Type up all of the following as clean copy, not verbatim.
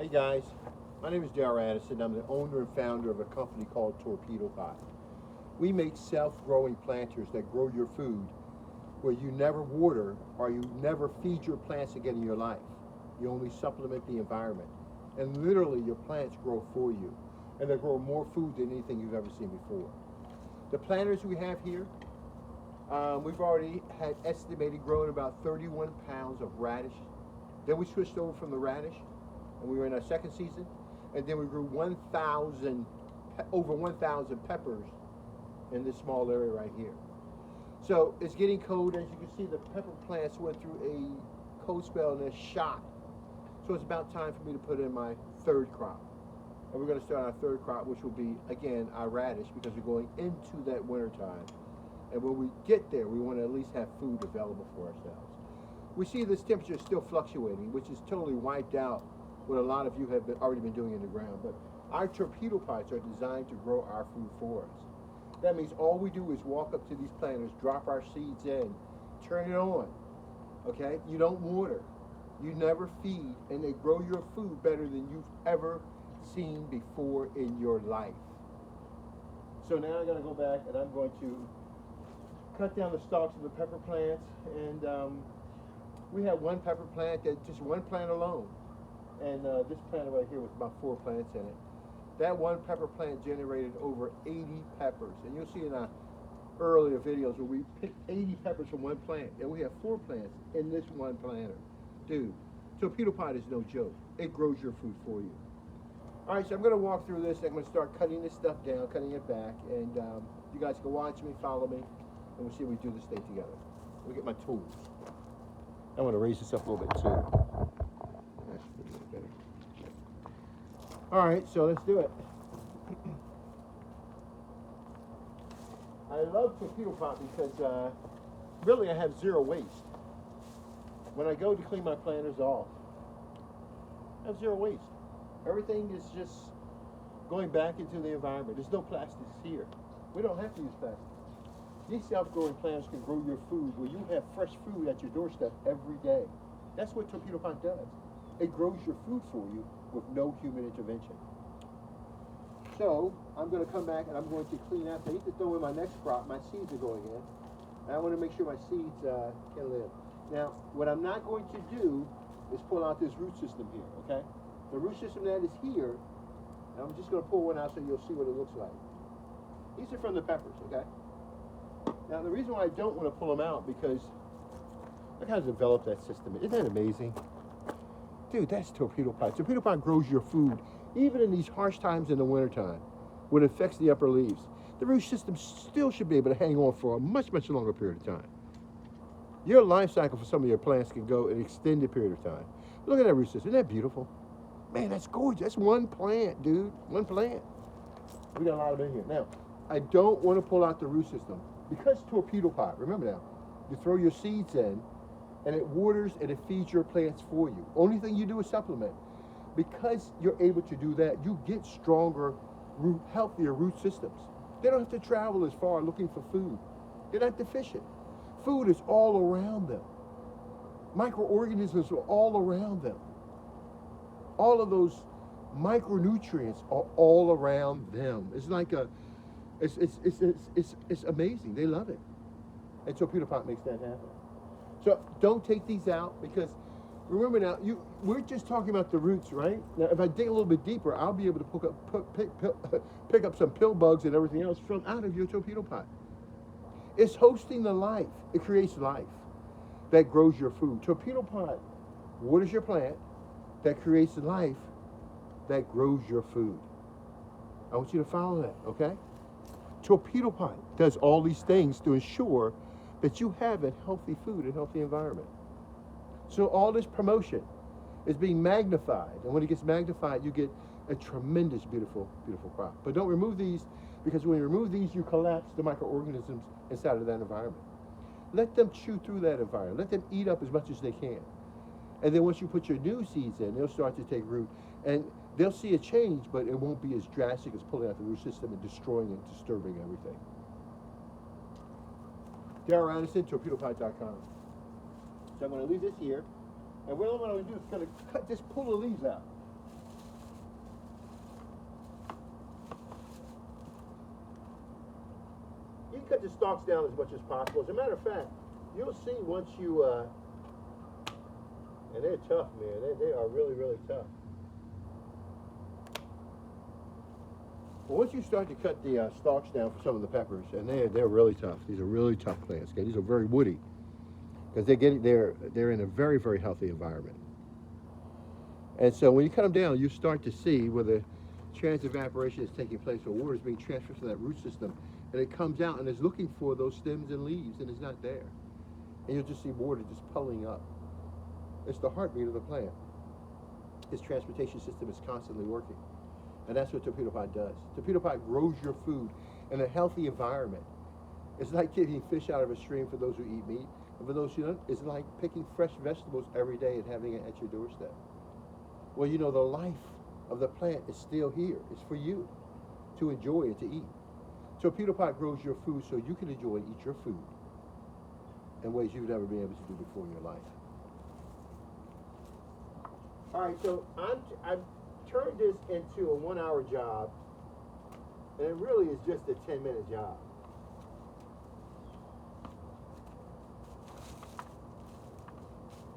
Hey guys, my name is Darrell Addison. I'm the owner and founder of a company called Torpedopot. We make self-growing planters that grow your food where you never water or you never feed your plants again in your life. You only supplement the environment. And literally your plants grow for you. And they grow more food than anything you've ever seen before. The planters we have here, we've already had estimated growing about 31 pounds of radish. Then we switched over from the radish, and we were in our second season, and then we grew over 1,000 peppers in this small area right here. So it's getting cold. As you can see, the pepper plants went through a cold spell and they're shot. So it's about time for me to put in my third crop. And we're going to start our third crop, which will be, again, our radish, because we're going into that winter time. And when we get there, we want to at least have food available for ourselves. We see this temperature is still fluctuating, which is totally wiped out what a lot of you have already been doing in the ground. But our torpedo pots are designed to grow our food for us. That means all we do is walk up to these planters, drop our seeds in, turn it on, okay? You don't water, you never feed, and they grow your food better than you've ever seen before in your life. So now I'm gonna go back and I'm going to cut down the stalks of the pepper plants, and we have one pepper plant, that just one plant alone. And this plant right here with about 4 plants in it. That one pepper plant generated over 80 peppers. And you'll see in our earlier videos where we picked 80 peppers from one plant. And we have 4 plants in this one planter. Dude, torpedo pot is no joke. It grows your food for you. All right, so I'm going to walk through this. I'm going to start cutting this stuff down, cutting it back. And you guys can watch me, follow me, and we'll see if we do this thing together. Let me get my tools. I want to raise this up a little bit too. All right, so let's do it. I love torpedo pot because really I have zero waste. When I go to clean my planters off, I have zero waste. Everything is just going back into the environment. There's no plastics here. We don't have to use plastic. These self-growing planters can grow your food where you have fresh food at your doorstep every day. That's what torpedo pot does. It grows your food for you with no human intervention. So I'm going to come back and I'm going to clean out. I need to throw in my next crop. My seeds are going in. And I want to make sure my seeds can live. Now, what I'm not going to do is pull out this root system here, okay? The root system that is here, and I'm just going to pull one out so you'll see what it looks like. These are from the peppers, okay? Now, the reason why I don't want to pull them out because look how I developed that system. Isn't that amazing? Dude, that's torpedo pot. Torpedo pot grows your food even in these harsh times in the wintertime when it affects the upper leaves. The root system still should be able to hang on for a much, much longer period of time. Your life cycle for some of your plants can go an extended period of time. Look at that root system. Isn't that beautiful? Man, that's gorgeous. That's one plant, dude. One plant. We got a lot of them in here. Now, I don't want to pull out the root system because torpedo pot, remember now, you throw your seeds in, and it waters and it feeds your plants for you. Only thing you do is supplement. Because you're able to do that, you get stronger, healthier root systems. They don't have to travel as far looking for food. They're not deficient. Food is all around them. Microorganisms are all around them. All of those micronutrients are all around them. It's like it's amazing. They love it. And torpedo pot makes that happen. So don't take these out because remember now, we're just talking about the roots, right? Now, if I dig a little bit deeper, I'll be able to pick up some pill bugs and everything else from out of your torpedo pot. It's hosting the life. It creates life that grows your food. Torpedo pot waters your plant that creates life that grows your food. I want you to follow that, okay? Torpedo pot does all these things to ensure that you have a healthy food and healthy environment. So all this promotion is being magnified. And when it gets magnified, you get a tremendous, beautiful, beautiful crop. But don't remove these because when you remove these, you collapse the microorganisms inside of that environment. Let them chew through that environment. Let them eat up as much as they can. And then once you put your new seeds in, they'll start to take root. And they'll see a change, but it won't be as drastic as pulling out the root system and destroying and disturbing everything. Darrell Addison, torpedopot.com. So I'm going to leave this here. And what I'm going to do is kind of just pull the leaves out. stalks down as much as possible. As a matter of fact, you'll see once you, and they're tough, man. They are really, really tough. But once you start to cut the stalks down for some of the peppers, and they're really tough. These are really tough plants. Okay? These are very woody because they're in a very, very healthy environment. And so when you cut them down, you start to see where the transevaporation is taking place, or water is being transferred to that root system, and it comes out and is looking for those stems and leaves, and it's not there. And you'll just see water just pulling up. It's the heartbeat of the plant. Its transportation system is constantly working. And that's what Torpedopot does. Torpedopot grows your food in a healthy environment. It's like getting fish out of a stream for those who eat meat. And for those who don't, it's like picking fresh vegetables every day and having it at your doorstep. Well, you know, the life of the plant is still here. It's for you to enjoy and to eat. Torpedopot grows your food so you can enjoy and eat your food in ways you've never been able to do before in your life. All right, so I've turned this into a 1-hour job, and it really is just a 10-minute job.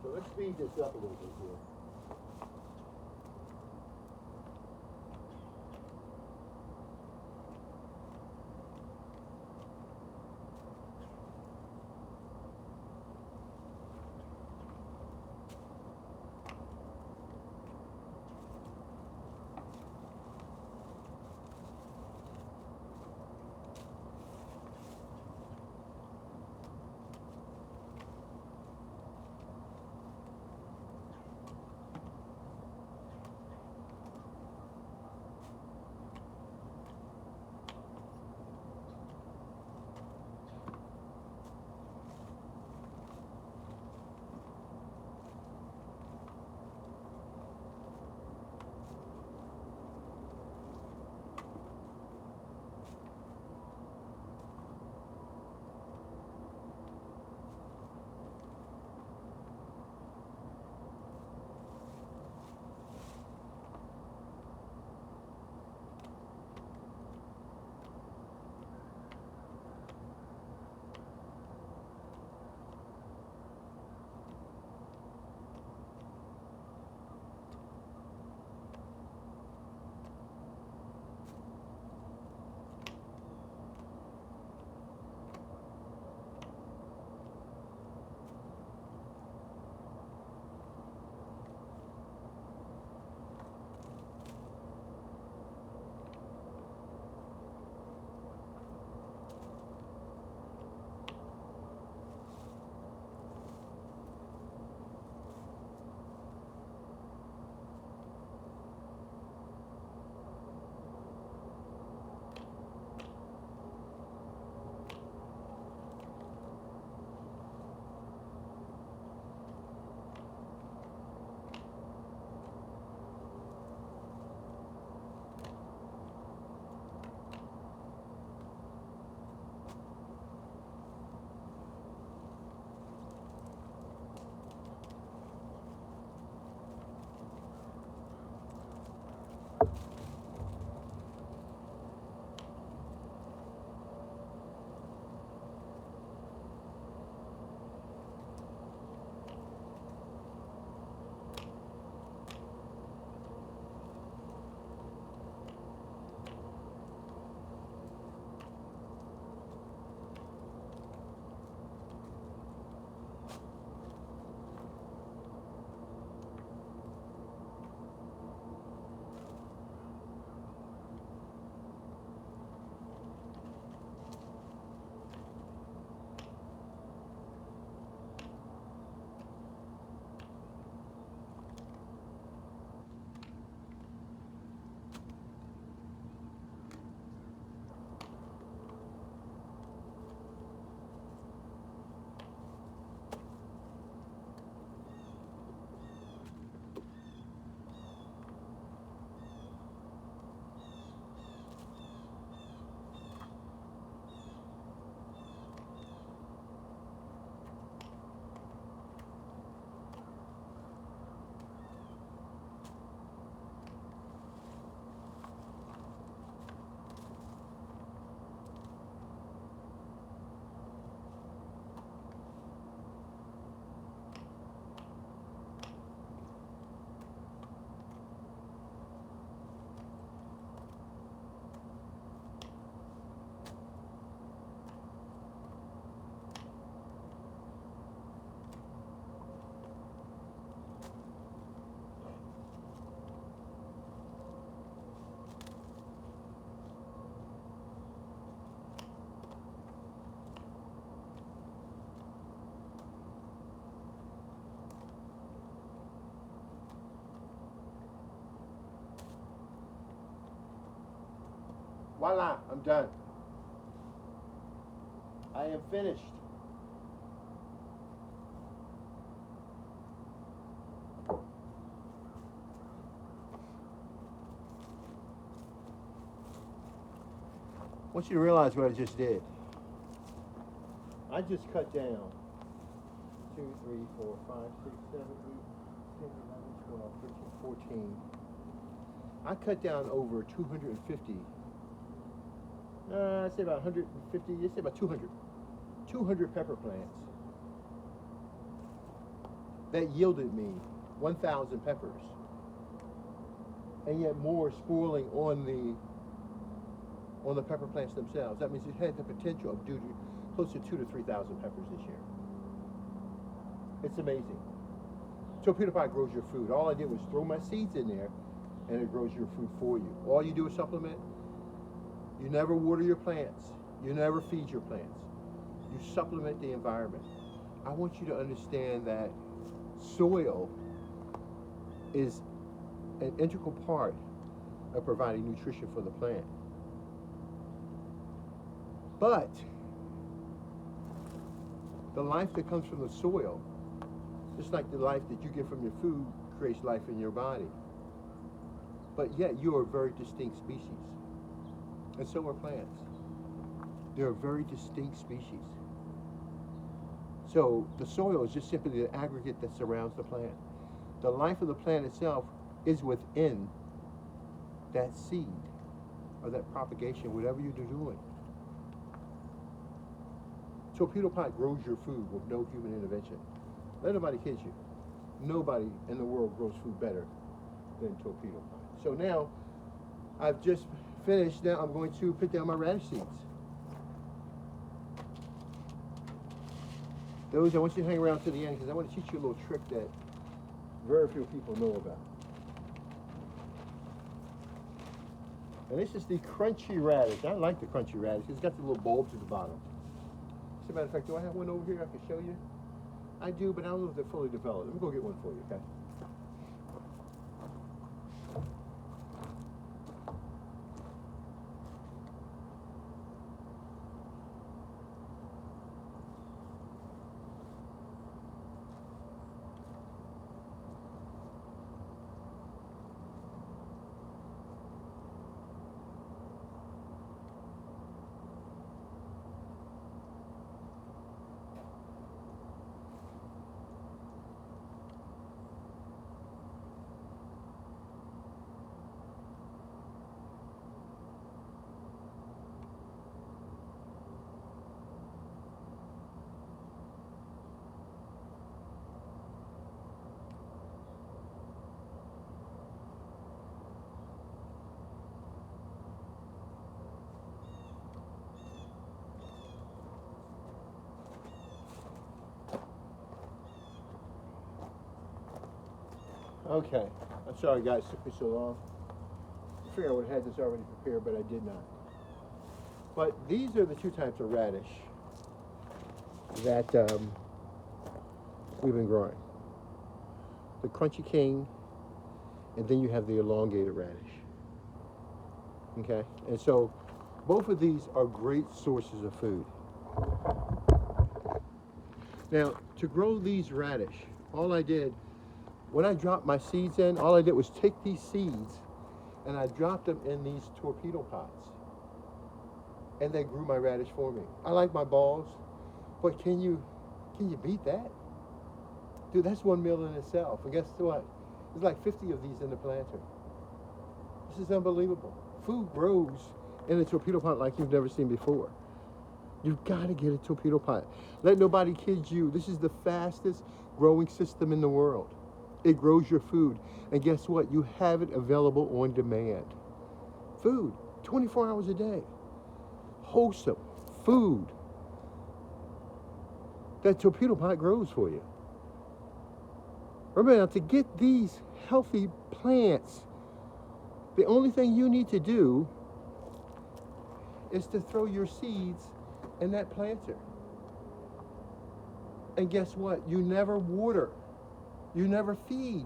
So let's speed this up a little bit here. Voila, I'm done. I am finished. I want you to realize what I just did. I just cut down 2, 3, 4, 5, 6, 7, 8, 10, 11, 12, 13, 14. I cut down over 250. I'd say about 150. I'd say about 200. 200 pepper plants. That yielded me 1,000 peppers. And yet more spoiling on the pepper plants themselves. That means it had the potential of doing close to 2,000 to 3,000 peppers this year. It's amazing. Torpedopot grows your food. All I did was throw my seeds in there, and it grows your food for you. All you do is supplement. You never water your plants. You never feed your plants. You supplement the environment. I want you to understand that soil is an integral part of providing nutrition for the plant. But the life that comes from the soil, just like the life that you get from your food, creates life in your body. But yet you are a very distinct species. And so are plants. They're a very distinct species. So the soil is just simply the aggregate that surrounds the plant. The life of the plant itself is within that seed or that propagation, whatever you're doing. Torpedopot grows your food with no human intervention. Let nobody kid you. Nobody in the world grows food better than Torpedopot. So now, I've just finished. Now I'm going to put down my radish seeds. Those, I want you to hang around to the end because I want to teach you a little trick that very few people know about. And this is the crunchy radish. I like the crunchy radish. It's got the little bulbs at the bottom. As a matter of fact, do I have one over here I can show you? I do, but I don't know if they're fully developed. Let me go get one for you, okay? Okay, I'm sorry guys, it took me so long. I figured I would have had this already prepared, but I did not. But these are the two types of radish that we've been growing. The Crunchy King, and then you have the elongated radish. Okay, and so both of these are great sources of food. Now, to grow these radish, all I did, when I dropped my seeds in, all I did was take these seeds and I dropped them in these torpedo pots. And they grew my radish for me. I like my balls, but can you beat that? Dude, that's one meal in itself. And guess what? There's like 50 of these in the planter. This is unbelievable. Food grows in a torpedo pot like you've never seen before. You've got to get a torpedo pot. Let nobody kid you. This is the fastest growing system in the world. It grows your food. And guess what? You have it available on demand. Food, 24 hours a day. Wholesome food that torpedo pot grows for you. Remember now, to get these healthy plants, the only thing you need to do is to throw your seeds in that planter. And guess what? You never water. You never feed.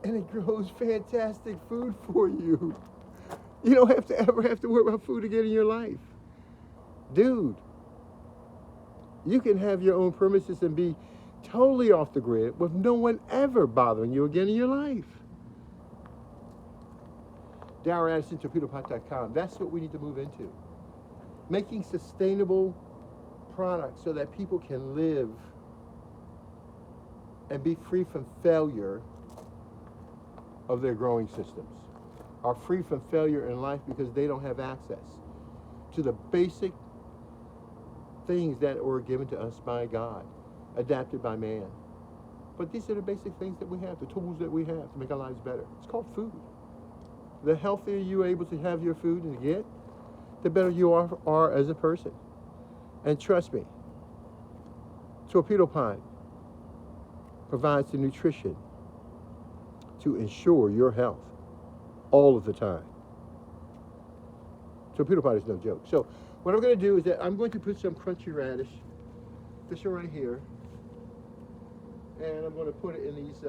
And it grows fantastic food for you. You don't have to ever have to worry about food again in your life. Dude, you can have your own premises and be totally off the grid with no one ever bothering you again in your life. DarrellAddisonTorpedopot.com. That's what we need to move into. Making sustainable products so that people can live and be free from failure of their growing systems. Are free from failure in life because they don't have access to the basic things that were given to us by God, adapted by man. But these are the basic things that we have, the tools that we have to make our lives better. It's called food. The healthier you're able to have your food and get, the better you are as a person. And trust me, Torpedopot provides the nutrition to ensure your health all of the time. Torpedopot is no joke. So what I'm going to do is that I'm going to put some crunchy radish, this one right here, and I'm going to put it in these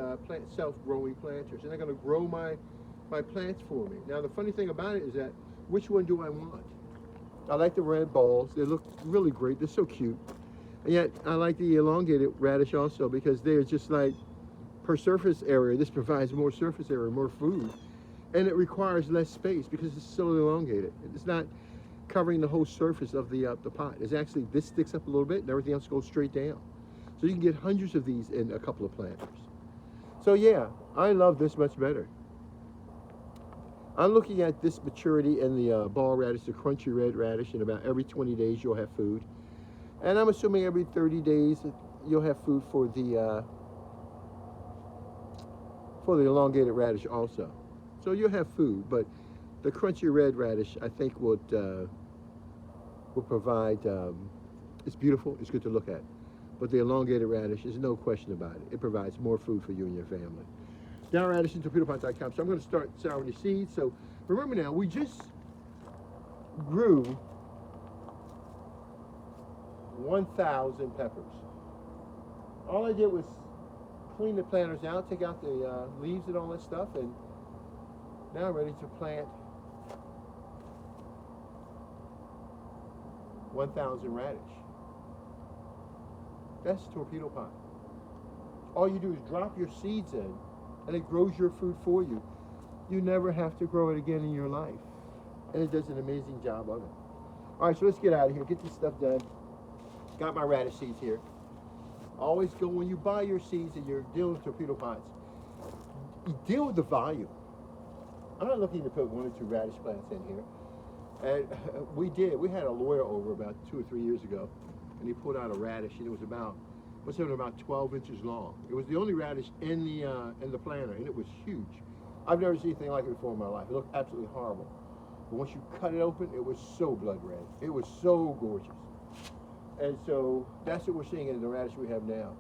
self-growing planters, and they're going to grow my plants for me. Now the funny thing about it is that, which one do I want? I like the red balls. They look really great. They're so cute. And yet I like the elongated radish also because they're just like per surface area. This provides more surface area, more food. And it requires less space because it's so elongated. It's not covering the whole surface of the pot. It's actually, this sticks up a little bit and everything else goes straight down. So you can get hundreds of these in a couple of planters. So yeah, I love this much better. I'm looking at this maturity in the ball radish, the crunchy red radish, and about every 20 days you'll have food. And I'm assuming every 30 days you'll have food for the elongated radish also. So you'll have food, but the crunchy red radish I think would provide, it's beautiful, it's good to look at. But the elongated radish, there's no question about it. It provides more food for you and your family. DarrellAddisonTorpedopot.com. So I'm going to start souring the seeds. So remember now, we just grew 1,000 peppers. All I did was clean the planters out, take out the leaves and all that stuff, and now I'm ready to plant 1,000 radish. That's Torpedopot. All you do is drop your seeds in, and it grows your food for you. You never have to grow it again in your life. And it does an amazing job of it. All right, so let's get out of here, get this stuff done. Got my radish seeds here. Always go, when you buy your seeds and you're dealing with Torpedopots, you deal with the volume. I'm not looking to put 1 or 2 radish plants in here. And we had a lawyer over about 2 or 3 years ago, and he pulled out a radish, and it was about 12 inches long. It was the only radish in the planter, and it was huge. I've never seen anything like it before in my life. It looked absolutely horrible. But once you cut it open, it was so blood red. It was so gorgeous. And so that's what we're seeing in the radish we have now.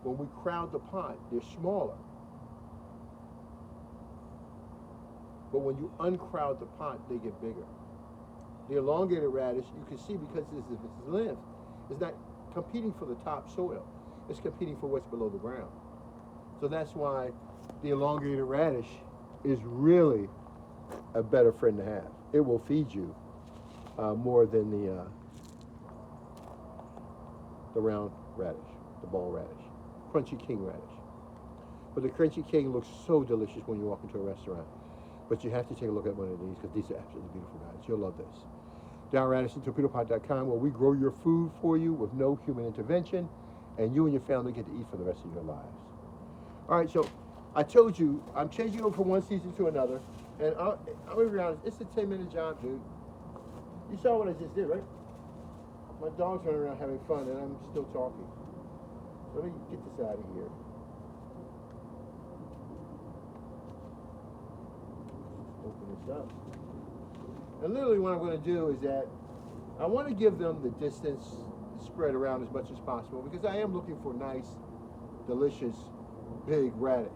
When we crowd the pot, they're smaller. But when you uncrowd the pot, they get bigger. The elongated radish, you can see because its length is not competing for the top soil. It's competing for what's below the ground. So that's why the elongated radish is really a better friend to have. It will feed you more than the round radish, the ball radish, crunchy king radish. But the crunchy king looks so delicious when you walk into a restaurant. But you have to take a look at one of these because these are absolutely beautiful guys. You'll love this. DarrellAddisonTorpedopot.com, where we grow your food for you with no human intervention, and you and your family get to eat for the rest of your lives. All right, so I told you I'm changing over from one season to another, and I'm gonna be honest, it's a 10-minute job, dude. You saw what I just did, right? My dog's running around having fun, and I'm still talking. So let me get this out of here. Open this up. And literally what I'm going to do is that I want to give them the distance spread around as much as possible because I am looking for nice, delicious, big radish.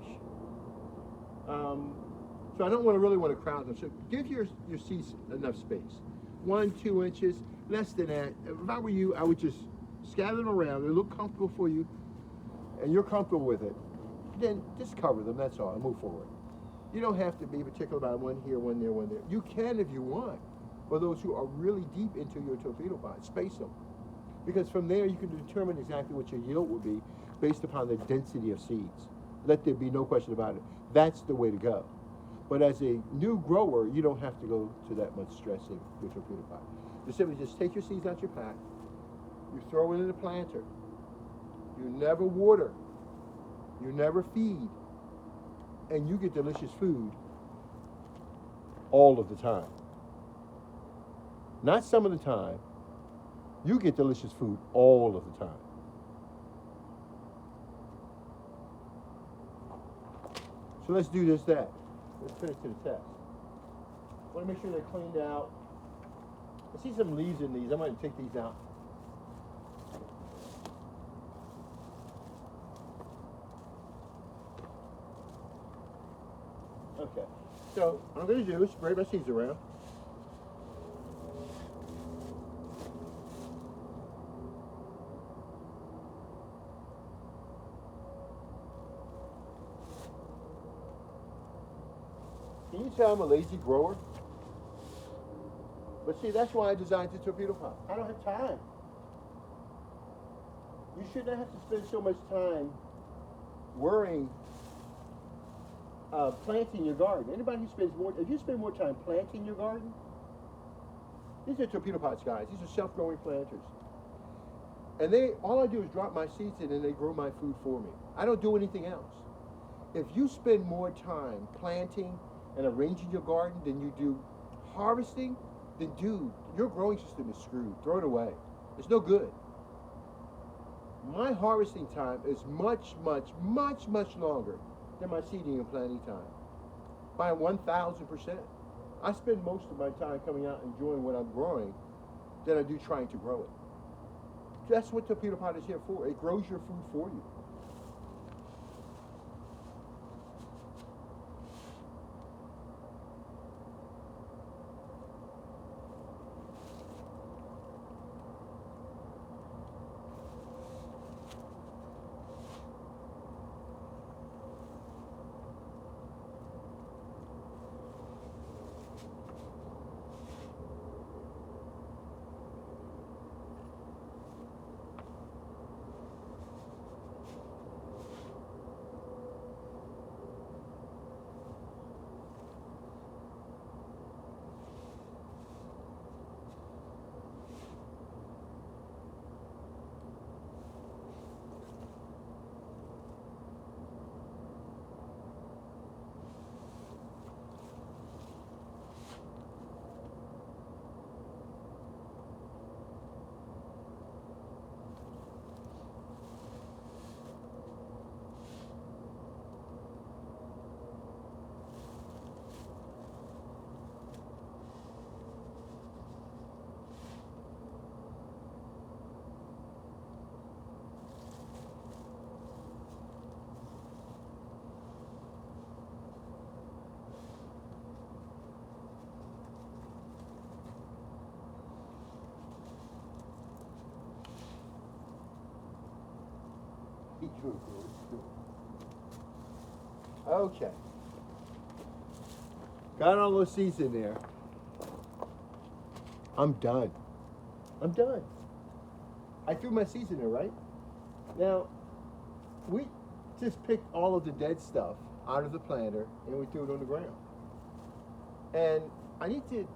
So I don't really want to crowd them. So give your seeds enough space. 1, 2 inches, less than that. If I were you, I would just scatter them around. They look comfortable for you, and you're comfortable with it. Then just cover them, that's all, and move forward. You don't have to be particular about one here, one there, one there. You can if you want. For those who are really deep into your torpedo pot, space them. Because from there you can determine exactly what your yield will be based upon the density of seeds. Let there be no question about it. That's the way to go. But as a new grower, you don't have to go to that much stress in your torpedo pot. You simply just take your seeds out your pack, you throw it in the planter, you never water, you never feed, and you get delicious food all of the time. Not some of the time. You get delicious food all of the time. So let's do just that. Let's finish to the test. I want to make sure they're cleaned out. I see some leaves in these. I might take these out. Okay. So what I'm going to do is spray my seeds around. Can you tell I'm a lazy grower? But see, that's why I designed the torpedo pot. I don't have time. You shouldn't have to spend so much time worrying planting your garden. Anybody who spends more, if you spend more time planting your garden, these are torpedo pots, guys. These are self-growing planters. And all I do is drop my seeds in and they grow my food for me. I don't do anything else. If you spend more time planting and arranging your garden than you do harvesting, then dude, your growing system is screwed. Throw it away. It's no good. My harvesting time is much, much, much, much longer than my seeding and planting time. By 1,000%. I spend most of my time coming out enjoying what I'm growing than I do trying to grow it. That's what torpedo pot is here for. It grows your food for you. Okay. Got all those seeds in there. I'm done. I'm done. I threw my seeds in there, right? Now, we just picked all of the dead stuff out of the planter and we threw it on the ground. And I need to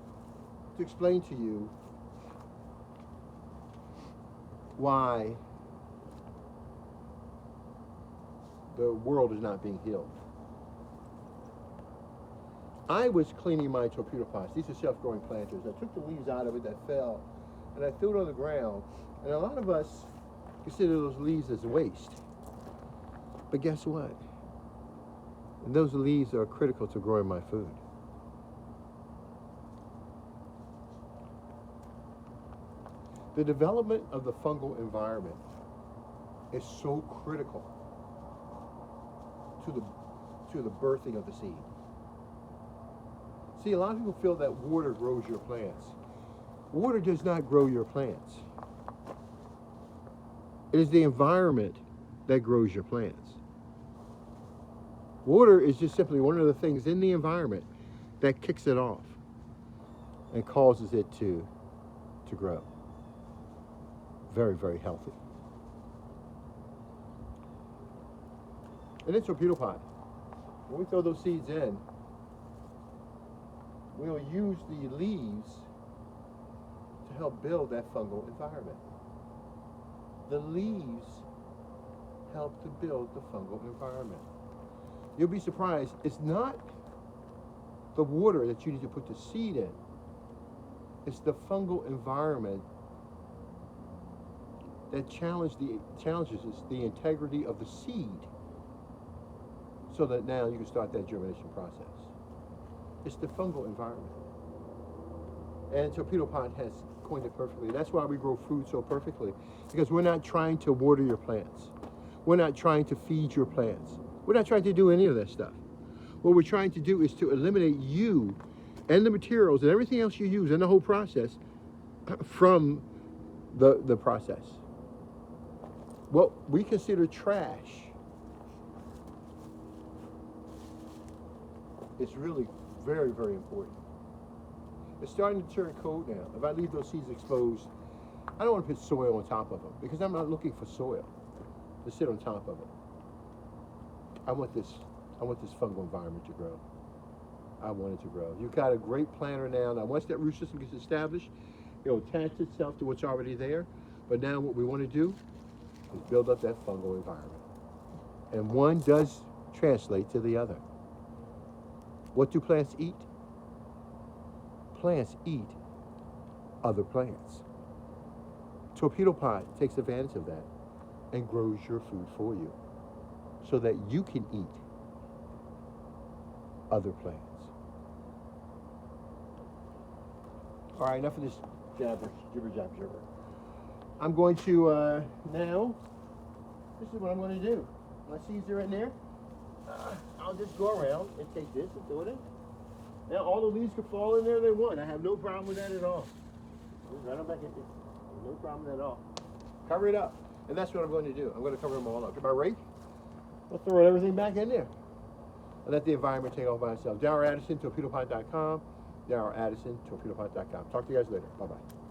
explain to you why the world is not being healed. I was cleaning my torpedo pots. These are self-growing planters. I took the leaves out of it that fell, and I threw it on the ground. And a lot of us consider those leaves as waste. But guess what? And those leaves are critical to growing my food. The development of the fungal environment is so critical to the birthing of the seed. See, a lot of people feel that water grows your plants. Water does not grow your plants. It is the environment that grows your plants. Water is just simply one of the things in the environment that kicks it off and causes it to grow. Very, very healthy. And then Torpedopot. When we throw those seeds in, we'll use the leaves to help build that fungal environment. The leaves help to build the fungal environment. You'll be surprised, it's not the water that you need to put the seed in. It's the fungal environment that challenges the integrity of the seed, so that now you can start that germination process. It's the fungal environment. And Torpedopot has coined it perfectly. That's why we grow food so perfectly, because we're not trying to water your plants. We're not trying to feed your plants. We're not trying to do any of that stuff. What we're trying to do is to eliminate you and the materials and everything else you use in the whole process from the process. What we consider trash is really very, very important. It's starting to turn cold now. If I leave those seeds exposed, I don't want to put soil on top of them, because I'm not looking for soil to sit on top of it. I want this fungal environment to grow. I want it to grow. You've got a great planter now. Now, once that root system gets established, it'll attach itself to what's already there. But now what we want to do is build up that fungal environment. And one does translate to the other. What do plants eat? Plants eat other plants. Torpedopot takes advantage of that and grows your food for you, so that you can eat other plants. All right, enough of this jibber jabber. I'm going to now, this is what I'm going to do. My seeds are in there. I'll just go around and take this and throw it in. Now all the leaves can fall in there they want. I have no problem with that at all. Just right on back in there. No problem at all. Cover it up. And that's what I'm going to do. I'm going to cover them all up. Get my rake. I'll throw everything back in there. And let the environment take off by itself. Darryl Addison, Torpedopot.com. Darryl Addison, Torpedopot.com. Talk to you guys later. Bye-bye.